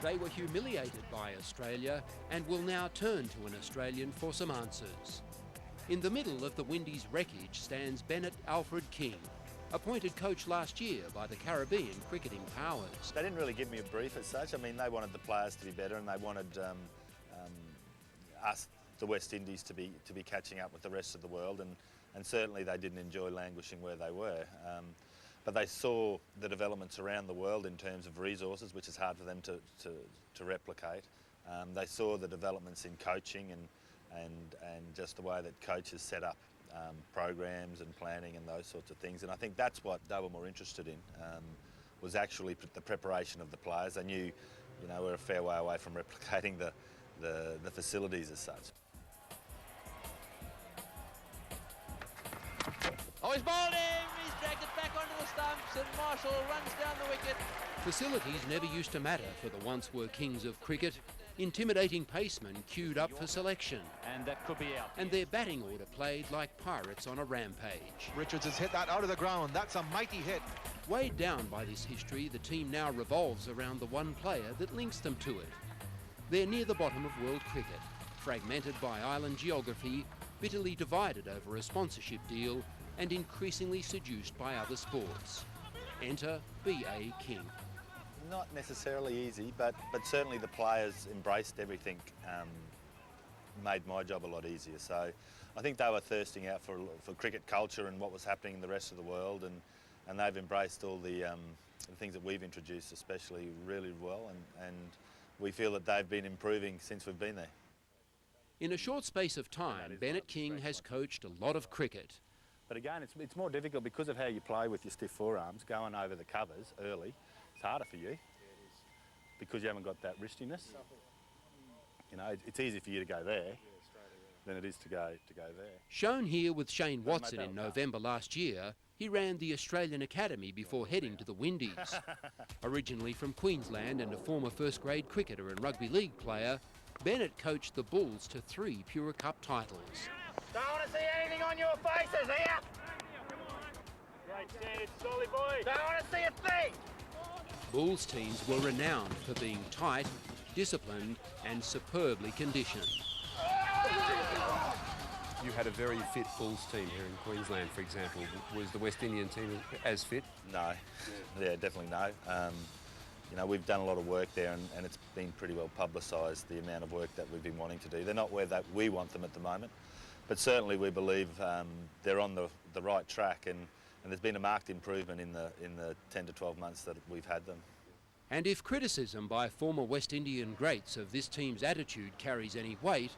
They were humiliated by Australia and will now turn to an Australian for some answers. In the middle of the Windies wreckage stands Bennett King, appointed coach last year by the Caribbean cricketing powers. They didn't really give me a brief as such. I mean, they wanted the players to be better, and they wanted us, the West Indies, to be catching up with the rest of the world, and certainly they didn't enjoy languishing where they were. But they saw the developments around the world in terms of resources, which is hard for them to replicate. They saw the developments in coaching and just the way that coaches set up programs and planning and those sorts of things. And I think that's what they were more interested in, was actually the preparation of the players. They knew, we're a fair way away from replicating the facilities as such. Oh, he's bowled him! He's dragged it back onto the stumps, and Marshall runs down the wicket. Facilities never used to matter for the once were kings of cricket. Intimidating pacemen queued up for selection. And that could be out. And their batting order played like pirates on a rampage. Richards has hit that out of the ground. That's a mighty hit. Weighed down by this history, the team now revolves around the one player that links them to it. They're near the bottom of world cricket, fragmented by island geography, bitterly divided over a sponsorship deal, and increasingly seduced by other sports. Enter B.A. King. Not necessarily easy, but certainly the players embraced everything, made my job a lot easier. So I think they were thirsting out for cricket culture and what was happening in the rest of the world, and they've embraced all the things that we've introduced especially really well, and we feel that they've been improving since we've been there. In a short space of time, Bennett King has coached a lot of cricket. But again, it's more difficult because of how you play with your stiff forearms, going over the covers early. It's harder for you because you haven't got that wristiness. It's easy for you to go there than it is to go there. Shown here with Shane Watson in November last year, he ran the Australian Academy before heading to the Windies. Originally from Queensland and a former first-grade cricketer and rugby league player, Bennett coached the Bulls to 3 Pura Cup titles. Don't want to see anything on your faces here. Great standard, slowly, boys. Don't want to see a thing. Bulls teams were renowned for being tight, disciplined and superbly conditioned. You had a very fit Bulls team here in Queensland, for example. Was the West Indian team as fit? No. Yeah, definitely no. We've done a lot of work there, and it's been pretty well publicised, the amount of work that we've been wanting to do. They're not where we want them at the moment, but certainly we believe they're on the right track, and there's been a marked improvement in the 10 to 12 months that we've had them. And if criticism by former West Indian greats of this team's attitude carries any weight,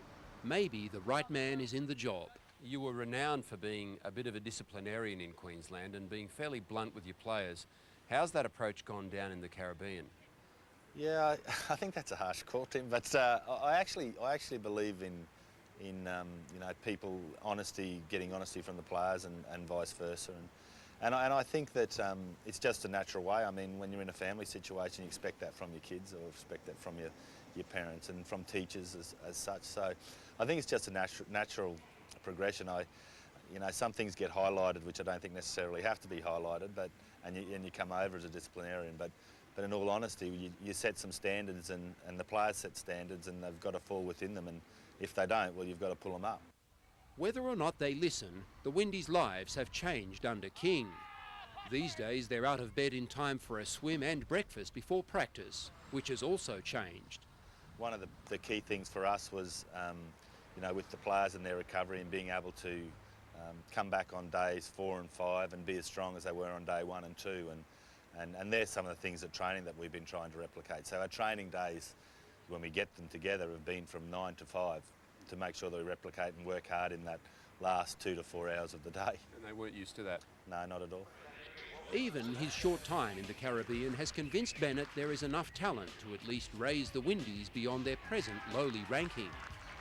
maybe the right man is in the job. You were renowned for being a bit of a disciplinarian in Queensland and being fairly blunt with your players. How's that approach gone down in the Caribbean? Yeah, I think that's a harsh call, Tim, but I actually believe in people getting honesty from the players and vice versa, and I think that it's just a natural way. I mean, when you're in a family situation, you expect that from your kids, or expect that from your parents and from teachers as such. So I think it's just a natural progression. Some things get highlighted which I don't think necessarily have to be highlighted, and you come over as a disciplinarian. But in all honesty, you set some standards, and the players set standards, and they've got to fall within them. And if they don't, well, you've got to pull them up. Whether or not they listen, the Windies' lives have changed under King. These days, they're out of bed in time for a swim and breakfast before practice, which has also changed. One of the key things for us was, with the players and their recovery and being able to come back on days 4 and 5 and be as strong as they were on day 1 and 2. And there's some of the things at training that we've been trying to replicate. So our training days, when we get them together, have been from 9 to 5 to make sure that we replicate and work hard in that last 2 to 4 hours of the day. And they weren't used to that? No, not at all. Even his short time in the Caribbean has convinced Bennett there is enough talent to at least raise the Windies beyond their present lowly ranking.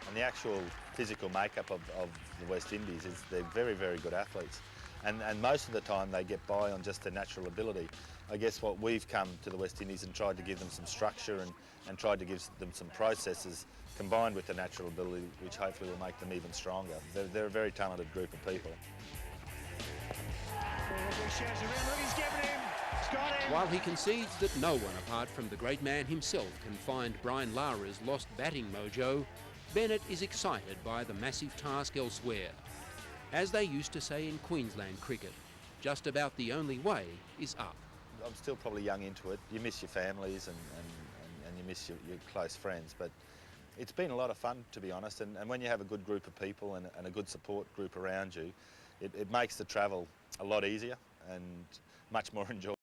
And the actual physical makeup of the West Indies is they're very, very good athletes. And most of the time they get by on just their natural ability. I guess what we've come to the West Indies and tried to give them some structure and tried to give them some processes combined with the natural ability, which hopefully will make them even stronger. They're a very talented group of people. Shares around, look, he's given him. Got him. While he concedes that no one apart from the great man himself can find Brian Lara's lost batting mojo, Bennett is excited by the massive task elsewhere. As they used to say in Queensland cricket, just about the only way is up. I'm still probably young into it. You miss your families and you miss your close friends, but it's been a lot of fun, to be honest, and when you have a good group of people and a good support group around you, it makes the travel a lot easier and much more enjoyable.